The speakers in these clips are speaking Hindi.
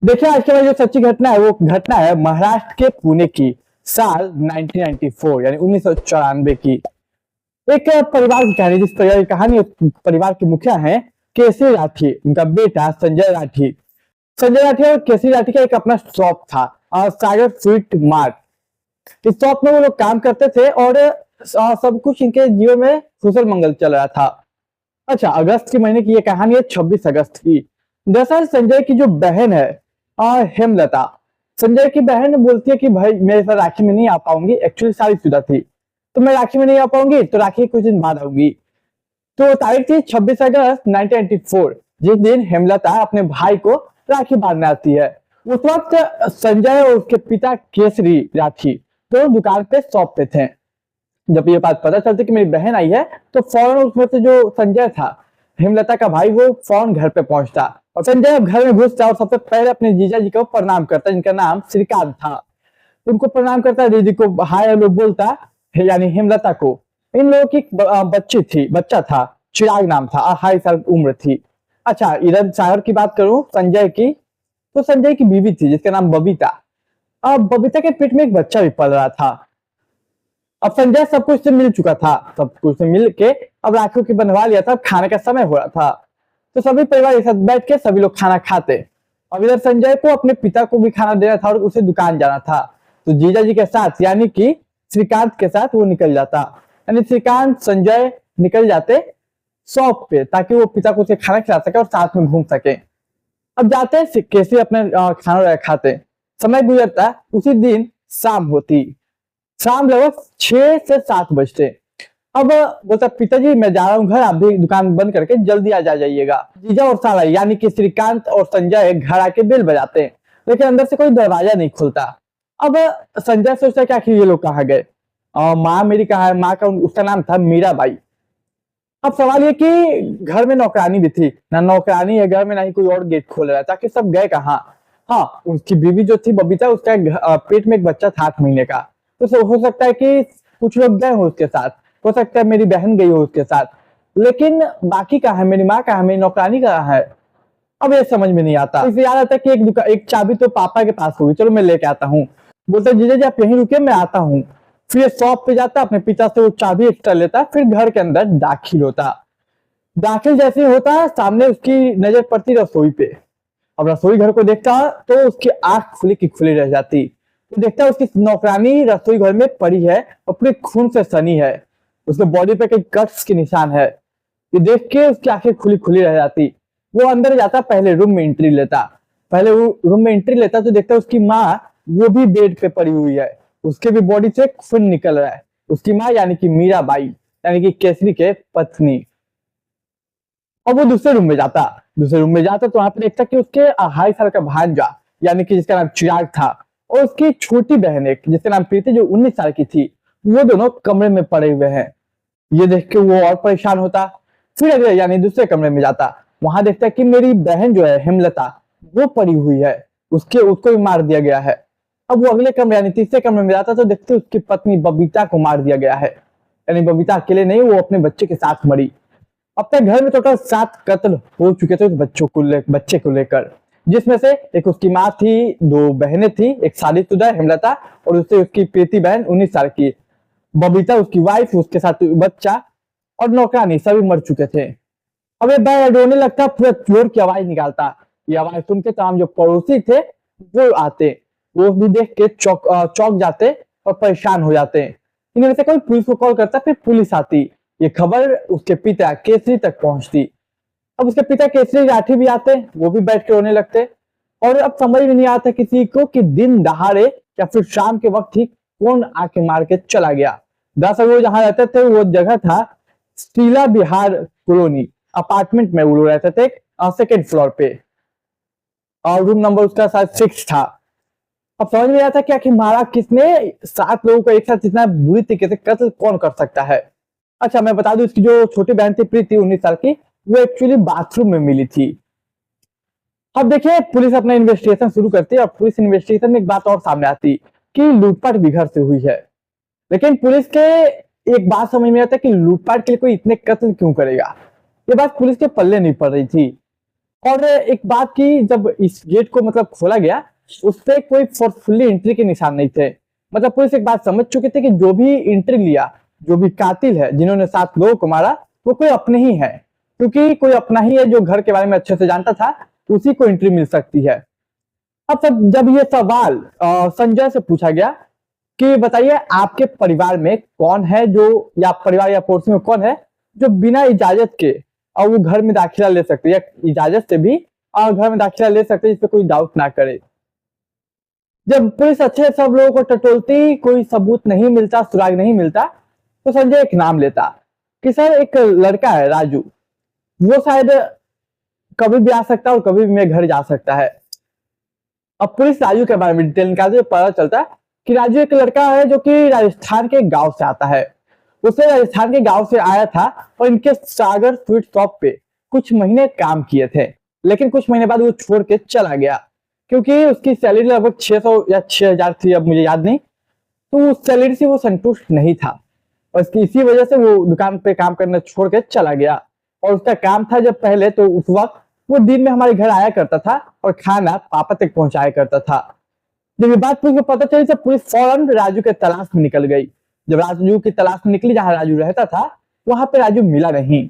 देखिए, आज के बाद जो सच्ची घटना है वो घटना है महाराष्ट्र के पुणे की, साल 1994 यानी 1994 की। एक परिवार की कहानी, जिस परिवार की कहानी, उस परिवार के मुखिया हैं केसरी राठी, उनका बेटा संजय राठी। संजय राठी और केसरी राठी का एक अपना शॉप था, सागर स्वीट मार्ट। इस शॉप में वो लोग काम करते थे और सब कुछ इनके जीवन में कुशल मंगल चल रहा था। अच्छा, अगस्त के महीने की ये कहानी है, 26 अगस्त की। दरअसल संजय की जो बहन है, हेमलता, संजय की बहन बोलती है कि भाई मेरे साथ राखी में नहीं आ पाऊंगी, एक्चुअली शादीशुदा थी, तो मैं राखी में नहीं आ पाऊंगी, तो राखी कुछ दिन बाद आऊंगी। तो तारीख थी 26 अगस्त 1994, जिस दिन हेमलता अपने भाई को राखी बांधने आती है। उस वक्त संजय और उसके पिता केसरी राठी तो दुकान पे शॉप पे थे। जब ये बात पता चलती कि मेरी बहन आई है, तो फौरन उसमें से जो संजय था, हेमलता का भाई, वो फौरन घर पे पहुंचता और संजय अब घर में घुसता और सबसे पहले अपने जीजा जी को प्रणाम करता, जिनका नाम श्रीकांत था। उनको प्रणाम करता, दीदी को हाय हेलो बोलता, यानी हेमलता को। इन लोगों की बच्चा था, चिराग नाम था, 2.5 साल उम्र थी। अच्छा, इधर शहर की बात करूं संजय की, तो संजय की बीवी थी जिसका नाम बबीता। अब बबीता के पेट में एक बच्चा भी पल रहा था। अब संजय सब कुछ से मिल चुका था, सब कुछ से मिल के अब राखियों की बंधवा लिया था, खाने का समय हो रहा था। तो सभी परिवार एक साथ बैठ के सभी लोग खाना खाते। अब इधर संजय को अपने पिता को भी खाना देना था और उसे दुकान जाना था। तो जीजा जी के साथ यानी कि श्रीकांत के साथ वो निकल जाता, यानी श्रीकांत संजय निकल जाते शॉप पे, ताकि वो पिता को उसे खाना खिला सके और साथ में घूम सके। अब जाते कैसे अपने खाना वगैरह खाते, समय गुजरता, उसी दिन शाम होती, शाम लगभग 6 से 7 बजते। अब बोलता पिताजी मैं जा रहा हूँ घर, आप भी दुकान बंद करके जल्दी आ जाइएगा। जीजा और साला यानी कि श्रीकांत और संजय घर आके बेल बजाते हैं, लेकिन अंदर से कोई दरवाजा नहीं खुलता। अब संजय सोचता है कि आखिर ये लोग कहाँ गए, माँ मेरी कहाँ है। माँ का उसका नाम था मीराबाई। अब सवाल ये कि घर में नौकरानी भी थी ना, नौकरानी है घर में, ना ही कोई और गेट खोल रहा है, ताकि सब गए कहाँ। हाँ, उसकी बीवी जो थी बबीता, उसका पेट में एक बच्चा था 8 महीने का। तो हो सकता है कि कुछ लोग गए हो उसके साथ, हो सकता है मेरी बहन गई हो उसके साथ, लेकिन बाकी कहाँ है, मेरी माँ कहाँ है, मेरी नौकरानी कहाँ है। अब ये समझ में नहीं आता। इसे याद आता है कि एक चाबी तो पापा के पास होगी, चलो मैं लेके आता हूँ। बोलते जीजा जी आप यहीं रुके, मैं आता हूँ। फिर ये शॉप पे जाता, अपने पिता से वो चाबी एक्स्ट्रा लेता, फिर घर के अंदर दाखिल होता। दाखिल जैसे ही होता, सामने उसकी नजर पड़ती रसोई पे। अब रसोई घर को देखता तो उसकी आंख खुली की खुली रह जाती। तो देखता उसकी नौकरानी रसोई घर में पड़ी है और पूरे खून से सनी है, उसके बॉडी पे कई कट्स के निशान है। ये देख के उसकी आंखें खुली खुली रह जाती। वो अंदर जाता, पहले रूम में एंट्री लेता। पहले वो रूम में एंट्री लेता तो देखता उसकी माँ वो भी बेड पे पड़ी हुई है, उसके भी बॉडी से खून निकल रहा है। उसकी माँ यानी कि मीराबाई, यानी कि केसरी के पत्नी। और वो दूसरे रूम में जाता तो वहां पे देखता कि उसके 2.5 साल का भांजा, यानी कि जिसका नाम चिराग था, और उसकी छोटी बहन एक जिसका नाम प्रीति, जो 19 साल की थी, वो दोनों कमरे में पड़े हुए हैं। ये देख के वो और परेशान होता। फिर अगले यानी दूसरे कमरे में जाता, वहां देखता कि मेरी बहन जो है हेमलता, वो पड़ी हुई है, उसको भी मार दिया गया है। अब वो अगले कमरे यानी तीसरे कमरे में जाता तो देखते उसकी पत्नी बबीता को मार दिया गया है, यानी बबीता अकेले नहीं, वो अपने बच्चे के साथ मरी। अब तक घर में टोटल 7 कत्ल हो चुके थे उस बच्चे को लेकर, जिसमें से एक उसकी माँ थी, 2 बहनें थी, एक शादीशुदा हेमलता और उससे उसकी प्रीति बहन 19 साल की बबीता, उसकी वाइफ, उसके साथ बच्चा और नौकरानी, सभी मर चुके थे। अब ये भाई रोने लगता, पूरा जोर की आवाज निकालता। ये आवाज सुन के तमाम जो पड़ोसी थे वो आते, वो भी देख के चौंक जाते और परेशान हो जाते। इनमें से कोई पुलिस को कॉल करता, फिर पुलिस आती। ये खबर उसके पिता केसरी तक पहुंचती। अब उसके पिता केसरी राठी भी आते, वो भी बैठ के रोने लगते। और अब समझ में नहीं आता किसी को कि दिन दहाड़े या फिर शाम के वक्त ही कौन आके मार के चला गया। दरअसल वो जहां रहते थे वो जगह था स्टीला बिहार कॉलोनी, अपार्टमेंट में वो लोग रहते थे, 2nd फ्लोर पे, और रूम नंबर उसका शायद 6 था। अब समझ में नहीं आता कि आखिर मारा किसने, 7 लोगों को एक साथ इतना बुरी तरीके से कत्ल कौन कर सकता है। अच्छा, मैं बता दूं इसकी जो छोटी बहन थी प्रीति 19 साल की, वो एक्चुअली बाथरूम में मिली थी। अब देखिए पुलिस अपना इन्वेस्टिगेशन शुरू करती है और पुलिस इन्वेस्टिगेशन में एक बात और सामने आती कि लूटपाट भी घर से हुई है। लेकिन पुलिस के एक बात समझ में आता है कि लूटपाट के लिए कोई इतने कत्ल क्यों करेगा। ये बात पुलिस के पल्ले नहीं पड़ रही थी। और एक बात की, जब इस गेट को मतलब खोला गया, उस पे कोई फोर्सफुली एंट्री के निशान नहीं थे। मतलब पुलिस एक बात समझ चुके थे कि जो भी एंट्री लिया, जो भी कातिल है जिन्होंने 7 लोगों को मारा, वो कोई अपने ही है, क्योंकि कोई अपना ही है जो घर के बारे में अच्छे से जानता था, उसी को एंट्री मिल सकती है। अब जब ये सवाल संजय से पूछा गया कि बताइए आपके परिवार में कौन है जो, या परिवार या पड़ोसी में कौन है जो बिना इजाजत के और वो घर में दाखिला ले सकते, या इजाजत से भी और घर में दाखिला ले सकते, इस पे कोई डाउट ना करे। जब पुलिस अच्छे से सब लोगों को टटोलती, कोई सबूत नहीं मिलता, सुराग नहीं मिलता, तो संजय एक नाम लेता कि सर एक लड़का है राजू, वो शायद कभी भी आ सकता है और कभी भी मेरे घर जा सकता है। अब पुलिस राजू के बारे में डिटेल निकालते पता चलता है कि राजू एक लड़का है जो कि राजस्थान के गांव से आता है। उसे राजस्थान के गांव से आया था और इनके सागर स्वीट शॉप पे कुछ महीने काम किए थे, लेकिन कुछ महीने बाद वो छोड़ के चला गया, क्योंकि उसकी सैलरी लगभग 600 या 6000 थी, अब मुझे याद नहीं। तो उस सैलरी से वो संतुष्ट नहीं था और इसकी इसी वजह से वो दुकान पे काम करना छोड़ के चला गया। और उसका काम था जब पहले, तो उस वक्त वो दिन में हमारे घर आया करता था और खाना पापा तक पहुंचाया करता था। जब ये बात पुलिस को पता चली तो पुलिस फौरन राजू के तलाश में निकल गई। जब राजू की तलाश में निकली जहां राजू रहता था, वहां पे राजू मिला नहीं।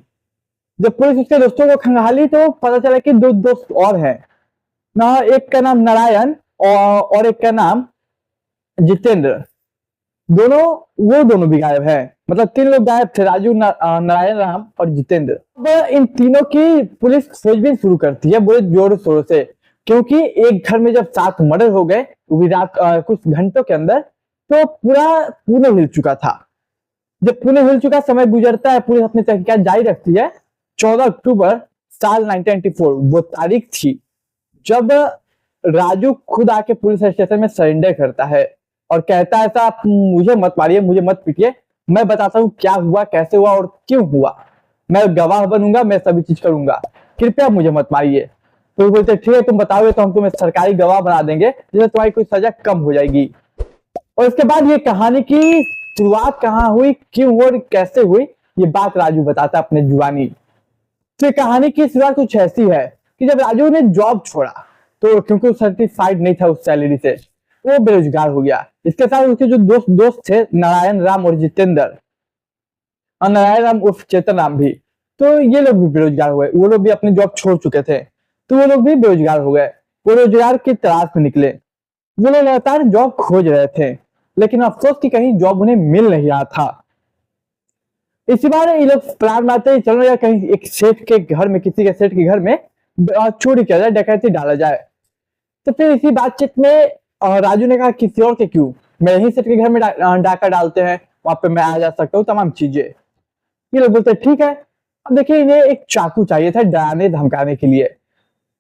जब पुलिस उसके दोस्तों को खंगाली तो पता चला कि 2 दोस्त और हैं ना, एक का नाम नारायण और एक का नाम जितेंद्र। दोनों भी गायब है। मतलब 3 लोग गायब थे, राजू, नारायण, राम और जितेंद्र। अब इन तीनों की पुलिस खोजबीन शुरू करती है बड़े जोर शोर से, क्योंकि एक घर में जब 7 मर्डर हो गए, वो भी रात कुछ घंटों के अंदर, तो पूरा पुणे हिल चुका था। जब पुणे हिल चुका, समय गुजरता है, पुलिस अपनी तहकीकात जारी रखती है। 14 अक्टूबर साल 1994 वो तारीख थी जब राजू खुद आके पुलिस स्टेशन में सरेंडर करता है और कहता है साहब मुझे मत मारिए, मुझे मत पीटिए, मैं बताता हूँ क्या हुआ, कैसे हुआ और क्यों हुआ। मैं गवाह बनूंगा, मैं सभी चीज करूंगा, कृपया मुझे मत मारिए। तो वो बोलते ठीक है, तुम बताओगे तो हम तुम्हें सरकारी गवाह बना देंगे, जिससे तुम्हारी कोई सजा कम हो जाएगी। और इसके बाद ये कहानी की शुरुआत कहाँ हुई, क्यों हुई और कैसे हुई, ये बात राजू बताता अपने जुबानी। तो कहानी की शुरुआत कुछ ऐसी है कि जब राजू ने जॉब छोड़ा, तो क्योंकि वो सर्टिफाइड नहीं था उस सैलरी से, वो बेरोजगार हो गया। इसके साथ उसके जो दोस्त थे, नारायण, राम और जितेंद्र, और नारायण राम उर्फ चेतन राम भी, तो ये लोग भी बेरोजगार हुए। वो लोग भी अपनी जॉब छोड़ चुके थे, तो वो लोग भी बेरोजगार हो गए। वो रोजगार की तलाश में निकले। वो लोग लगातार जॉब खोज रहे थे, लेकिन अफसोस कि कहीं जॉब उन्हें मिल नहीं रहा था। इसी बार ये लोग प्लान बनाते हैं, चलो या कहीं एक सेठ के घर में, किसी के सेठ के घर में चोरी किया जाए, डकैती डाला जाए। तो फिर इसी बातचीत में राजू ने कहा किसी और के क्यों, मेरे ही सेठ के घर में डाका डालते हैं, वहां पे मैं आ जा सकता हूँ, तमाम चीजें। ये लोग बोलते ठीक है। अब देखिए, इन्हें एक चाकू चाहिए था डराने धमकाने के लिए,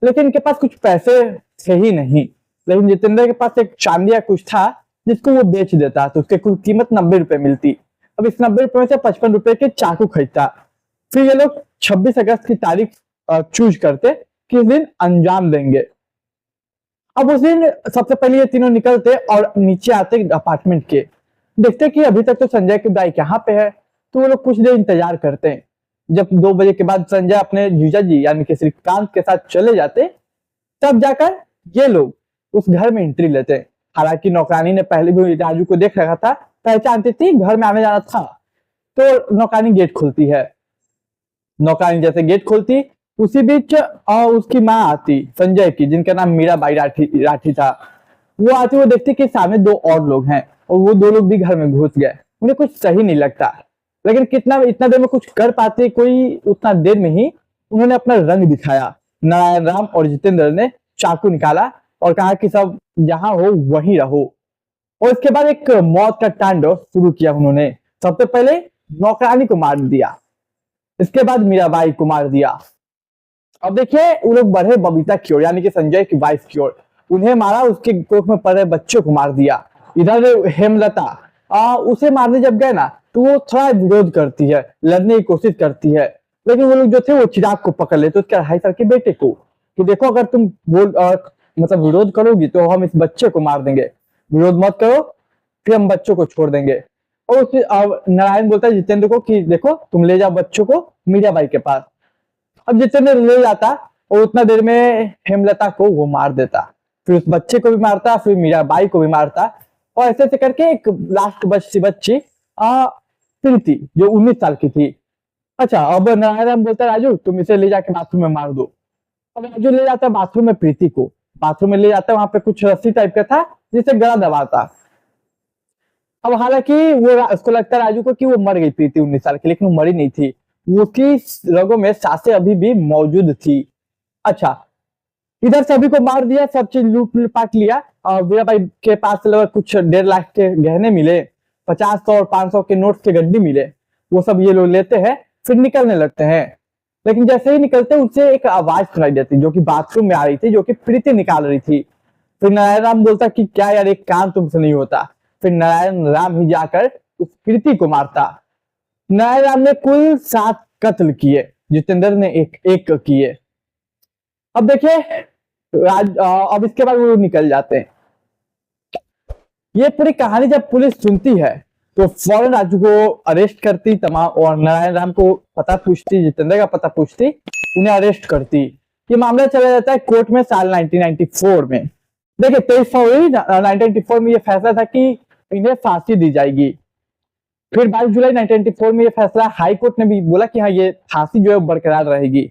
लेकिन इनके पास कुछ पैसे थे ही नहीं। लेकिन जितेंद्र के पास एक चांदी या कुछ था जिसको वो बेच देता, तो उसकी कुल कीमत 90 रुपए मिलती। अब इस 90 रुपए में से 55 रुपए के चाकू खरीदता। फिर ये लोग 26 अगस्त की तारीख चूज करते, किस दिन अंजाम देंगे। अब उस दिन सबसे पहले ये तीनों निकलते और नीचे आते अपार्टमेंट के, देखते कि अभी तक तो संजय की बाइक यहाँ पे है। तो वो लोग कुछ देर इंतजार करते हैं। जब 2 बजे के बाद संजय अपने जीजा जी यानी कि श्रीकांत के साथ चले जाते, तब जाकर ये लोग उस घर में एंट्री लेते हैं। हालांकि नौकरानी ने पहले भी राजू को देख रखा था, पहचानती थी, घर में आने जाना था। तो नौकरानी गेट खोलती है। नौकरानी जैसे गेट खोलती, उसी बीच उसकी माँ आती, संजय की, जिनका नाम मीराबाई राठी था। वो आती, वो देखती कि सामने 2 और लोग हैं और वो 2 लोग भी घर में घुस गए। उन्हें कुछ सही नहीं लगता, लेकिन इतना देर में कुछ कर पाते कोई, उतना देर में ही उन्होंने अपना रंग दिखाया। नारायण, राम और जितेंद्र ने चाकू निकाला और कहा कि सब जहां हो वहीं रहो। और इसके बाद एक मौत का तांडव शुरू किया उन्होंने। सबसे पहले नौकरानी को मार दिया, इसके बाद मीराबाई को मार दिया। अब देखिए, वो लोग बढ़े बबीता की ओर, यानी कि संजय की वाइफ की ओर। उन्हें मारा, उसके कोख में पड़ रहे बच्चों को मार दिया। इधर हेमलता उसे मारने जब गए ना, तो वो थोड़ा विरोध करती है, लड़ने की कोशिश करती है, लेकिन वो लोग जो थे वो चिराग को पकड़ लेते, उसके 2.5 साल के बेटे को, कि देखो अगर तुम मतलब विरोध करोगी तो हम इस बच्चे को मार देंगे, विरोध मत करो, फिर हम बच्चों को छोड़ देंगे। और उससे नारायण बोलता है जितेंद्र को कि देखो तुम ले जाओ बच्चों को मीराबाई के पास। अब जितेंद्र ले जाता और उतना देर में हेमलता को वो मार देता, फिर उस बच्चे को भी मारता, फिर मीराबाई को भी मारता, और ऐसे ऐसे करके एक लास्ट बच्ची प्रीति जो 19 साल की थी। अच्छा, अब नारायण बोलता है राजू तुम इसे ले जाके बाथरूम में मार दो। अब राजू ले जाता है बाथरूम में प्रीति को, बाथरूम में ले जाता है, वहां पे कुछ रस्सी टाइप का था जिसे गला दबाता। अब हालांकि वो उसको लगता है राजू को कि वो मर गई प्रीति 19 साल की, लेकिन वो मरी नहीं थी, उसकी रगों में सांसें अभी भी मौजूद थी। अच्छा, इधर सभी को मार दिया, सब चीज लूट पाट लिया, और वीराबाई के पास लगभग कुछ 1.5 लाख के गहने मिले, 50, 100 और 500 के नोट के गड्डी मिले, वो सब ये लोग लेते हैं, फिर निकलने लगते हैं। लेकिन जैसे ही निकलते उनसे एक आवाज सुनाई देती जो कि बाथरूम में आ रही थी, जो कि प्रीति निकाल रही थी। फिर नारायण राम बोलता कि क्या यार एक काम तुमसे नहीं होता। फिर नारायण राम ही जाकर उस प्रीति को मारता। नारायण राम ने कुल 7 कत्ल किए, जितेंद्र ने एक किए। अब देखिए अब इसके बाद वो निकल जाते हैं। ये पूरी कहानी जब पुलिस सुनती है तो फौरन राजू को अरेस्ट करती तमाम, और नारायण राम को पता पूछती, जितेंद्र का पता पूछती, उन्हें अरेस्ट करती। ये मामला चला जाता है कोर्ट में साल 1994 में। देखिए 23 फरवरी 1994 में ये फैसला था कि इन्हें फांसी दी जाएगी। फिर 22 जुलाई 1994 में ये फैसला हाई कोर्ट ने भी बोला कि हाँ ये फांसी जो है बरकरार रहेगी।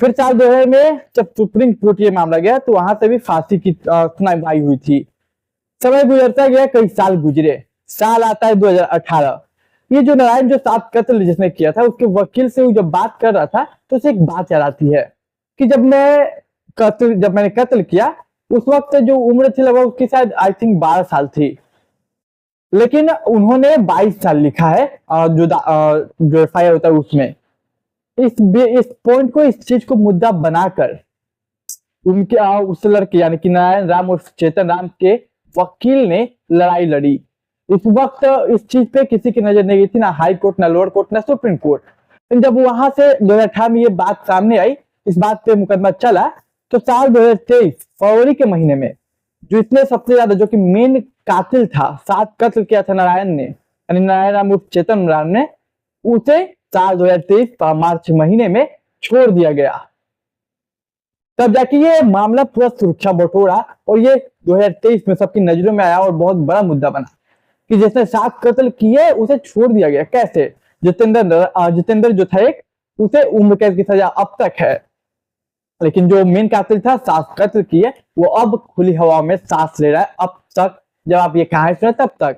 फिर साल 2000 में जब सुप्रीम कोर्ट ये मामला गया तो वहां से भी फांसी की सुनवाई हुई थी। समय गुजरता गया, कई साल गुजरे, साल आता है 2018। ये जो नारायण जो 7 कत्ल जिसने किया था उसके वकील से जब बात कर रहा था तो उसे एक बात याद आती है कि जब मैंने कत्ल किया उस वक्त जो उम्र थी लगभग उसकी शायद आई थिंक 12 साल थी, लेकिन उन्होंने 22 साल लिखा है जो एफआईआर होता है उसमें। इस पॉइंट को, इस चीज को मुद्दा बनाकर उनके उस लड़के यानी कि नारायण राम और चेतन राम के वकील ने लड़ाई लड़ी। इस वक्त इस चीज पे किसी की नजर नहीं गई थी, ना हाई कोर्ट, ना लोअर कोर्ट, ना सुप्रीम कोर्ट। जब वहां से 2018 में ये बात सामने आई, इस बात पे मुकदमा चला, तो साल 2023 फरवरी के महीने में जो इसने सबसे ज्यादा, जो कि मेन कातिल था, 7 कत्ल किया था नारायण ने, यानी नारायण राम उर्फ चेतन राम ने, उसे साल 2023 मार्च महीने में छोड़ दिया गया। तब जाके ये मामला पूरा सुरक्षा बटोरा और ये 2023 में सबकी नजरों में आया और बहुत बड़ा मुद्दा बना कि जिसने 7 कत्ल किए उसे छोड़ दिया गया। कैसे? जितेंद्र जो था एक, उसे उम्र कैद की सजा अब तक है, लेकिन जो मेन कातिल था 7 कत्ल किए, वो अब खुली हवा में सांस ले रहा है। अब तक जब आप ये कहानी सुने तब तक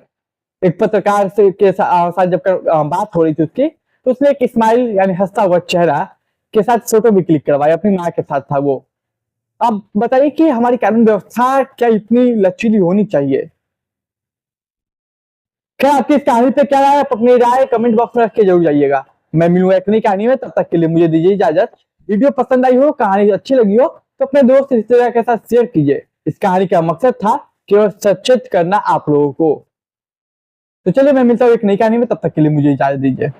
एक पत्रकार से के साथ जब बात हो रही थी उसकी, तो उसने एक स्माइल यानी हंसता हुआ चेहरा के साथ फोटो भी क्लिक करवाई, अपनी माँ के साथ था वो। अब बताइए कि हमारी कानून व्यवस्था क्या इतनी लचीली होनी चाहिए? क्या आपकी इस कहानी पे क्या राय है? अपनी राय कमेंट बॉक्स में रख के जरूर जाइएगा। मैं मिलूंगा एक नई कहानी में, तब तक के लिए मुझे दीजिए इजाजत। वीडियो पसंद आई हो, कहानी अच्छी लगी हो तो अपने दोस्त रिश्तेदार के साथ शेयर कीजिए। इस कहानी का मकसद था केवल सचेत करना आप लोगों को। तो चलिए मैं मिलता हूँ एक नई कहानी में, तब तक के लिए मुझे इजाजत दीजिए।